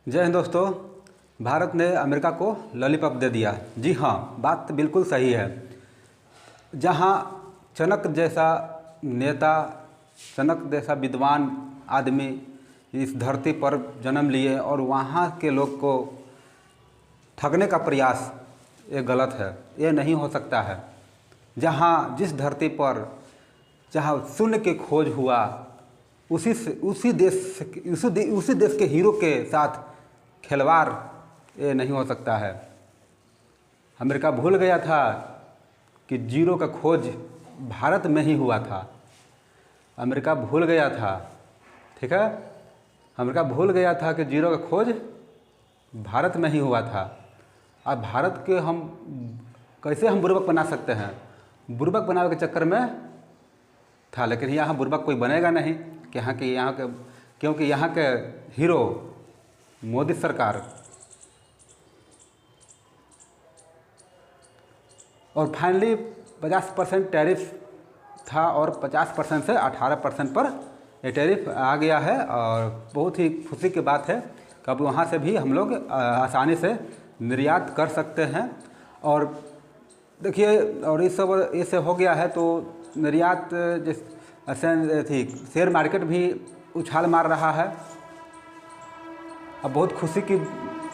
जय हिंद दोस्तों। भारत ने अमेरिका को लॉलीपॉप दे दिया। जी हाँ, बात बिल्कुल सही है। जहाँ चनक जैसा नेता, चनक जैसा विद्वान आदमी इस धरती पर जन्म लिए और वहाँ के लोग को ठगने का प्रयास, ये गलत है, ये नहीं हो सकता है। जहाँ जिस धरती पर जहाँ शून्य की खोज हुआ, उसी देश के हीरो के साथ खिलवाड़, ये नहीं हो सकता है। अमेरिका भूल गया था कि जीरो का खोज भारत में ही हुआ था। अमेरिका भूल गया था, ठीक है, अमेरिका भूल गया था कि जीरो का खोज भारत में ही हुआ था। अब भारत के हम कैसे बुर्बक बना सकते हैं? बुर्बक बनाने के चक्कर में था, लेकिन यहाँ बुर्बक कोई बनेगा नहीं कि क्योंकि यहाँ के हीरो मोदी सरकार। और फाइनली 50% टैरिफ था और 50% से 18% पर ये टैरिफ आ गया है। और बहुत ही खुशी की बात है कि अब वहाँ से भी हम लोग आसानी से निर्यात कर सकते हैं। और देखिए, और इस सब ऐसे हो गया है तो निर्यात जैसे थी, शेयर मार्केट भी उछाल मार रहा है। अब बहुत खुशी की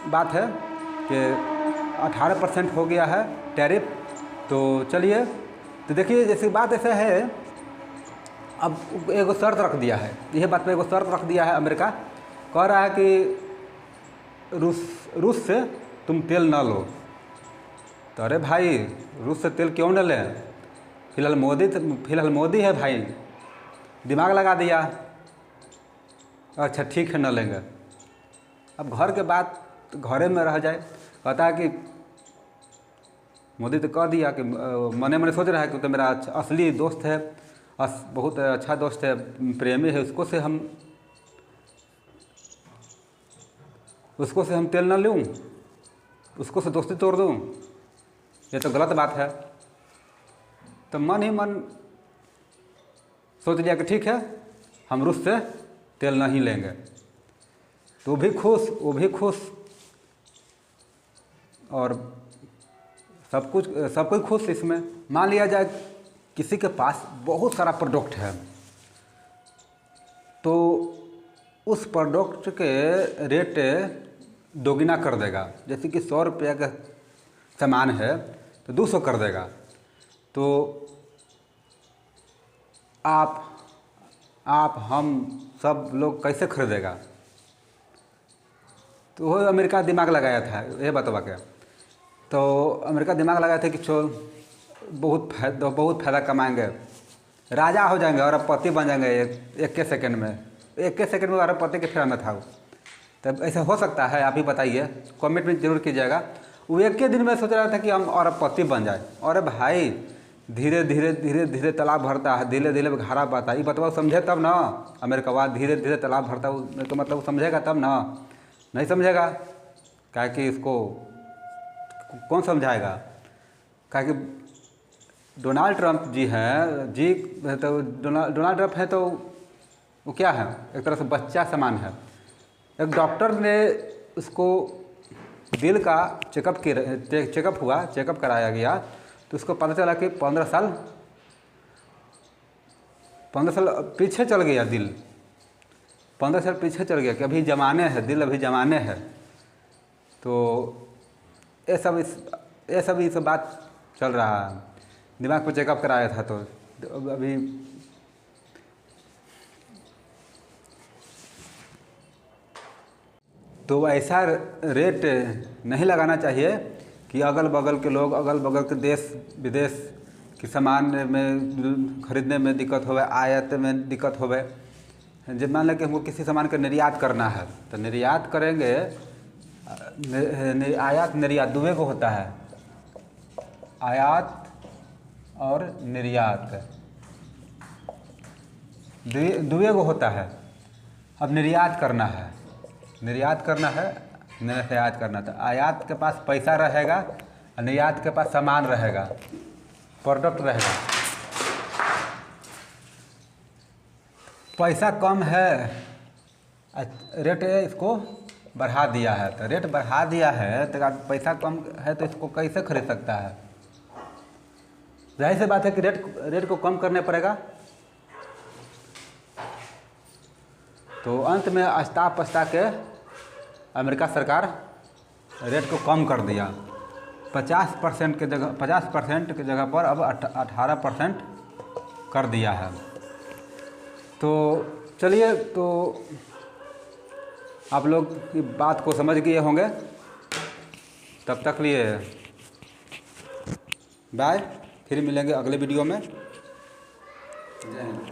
बात है कि 18% हो गया है टैरिफ। तो चलिए, तो देखिए, जैसी बात ऐसा है, अब एगो शर्त रख दिया है, यह बात पे एगो शर्त रख दिया है। अमेरिका कह रहा है कि रूस से तुम तेल ना लो। तो अरे भाई, रूस से तेल क्यों न लें? फिलहाल मोदी है भाई, दिमाग लगा दिया। अच्छा ठीक है, न लेंगे। अब घर के बात घरे में रह जाए। कहता है कि मोदी तो कह दिया कि मने मने सोच रहा है कि तो मेरा असली दोस्त है, बहुत अच्छा दोस्त है, प्रेमी है, उसको से हम तेल ना लूँ, उसको से दोस्ती तोड़ दूँ, ये तो गलत बात है। तो मन ही मन सोच लिया कि ठीक है, हम रूस से तेल नहीं लेंगे। तो वो भी खुश और सब कोई खुश। इसमें मान लिया जाए किसी के पास बहुत सारा प्रोडक्ट है, तो उस प्रोडक्ट के रेट दोगुना कर देगा। जैसे कि 100 रुपये का सामान है तो 200 कर देगा। तो आप हम सब लोग कैसे खरीदेगा? तो वो अमेरिका दिमाग लगाया था, ये बतवा के। तो अमेरिका दिमाग लगाया था कि बहुत फ़ायदा कमाएंगे, राजा हो जाएंगे, अरबपति बन जाएंगे एक के सेकंड में अरबपति के फेरा में था वो। तब ऐसा हो सकता है? आप ही बताइए, कमेंट में जरूर कीजिएगा। वो एक के दिन में सोच रहा था कि हम अरबपति बन जाए। अरे भाई, धीरे धीरे तालाब भरता है, धीरे धीरे घारा पाता है। ये बतवा समझे तब ना। अमेरिका धीरे धीरे तालाब भरता है तो मतलब समझेगा तब ना, नहीं समझेगा। क्या कि इसको कौन समझाएगा? क्या कि डोनाल्ड ट्रंप जी हैं जी, तो डोनाल्ड ट्रंप है तो वो क्या है, एक तरह से बच्चा समान है। एक डॉक्टर ने उसको दिल का चेकअप कराया गया, तो उसको पता चला कि 15 साल पीछे चल गया दिल। 15 साल पीछे चल गया कि अभी जमाने है, दिल अभी जमाने है। तो ये सब बात चल रहा है। दिमाग पर चेकअप कराया था तो अभी तो ऐसा रेट नहीं लगाना चाहिए कि अगल बगल के लोग, अगल बगल के देश विदेश के सामान में खरीदने में दिक्कत होवे, आयात में दिक्कत होवे। जब मान लें कि हमको किसी सामान का निर्यात करना है तो निर्यात करेंगे। आयात निर्यात दुए को होता है, आयात और निर्यात दुए को होता है। अब निर्यात करना है, निर्यात करना था। आयात के पास पैसा रहेगा और निर्यात के पास सामान रहेगा, प्रोडक्ट रहेगा। पैसा कम है, रेट है इसको बढ़ा दिया है। तो रेट बढ़ा दिया है तो पैसा कम है तो इसको कैसे खरीद सकता है? जाहिर सी बात है कि रेट को कम करने पड़ेगा। तो अंत में आस्ता पस्ता के अमेरिका सरकार रेट को कम कर दिया। 50% के जगह पर अब 18% कर दिया है। तो चलिए, तो आप लोग की बात को समझ गए होंगे। तब तक लिए बाय, फिर मिलेंगे अगले वीडियो में। जय हिंद।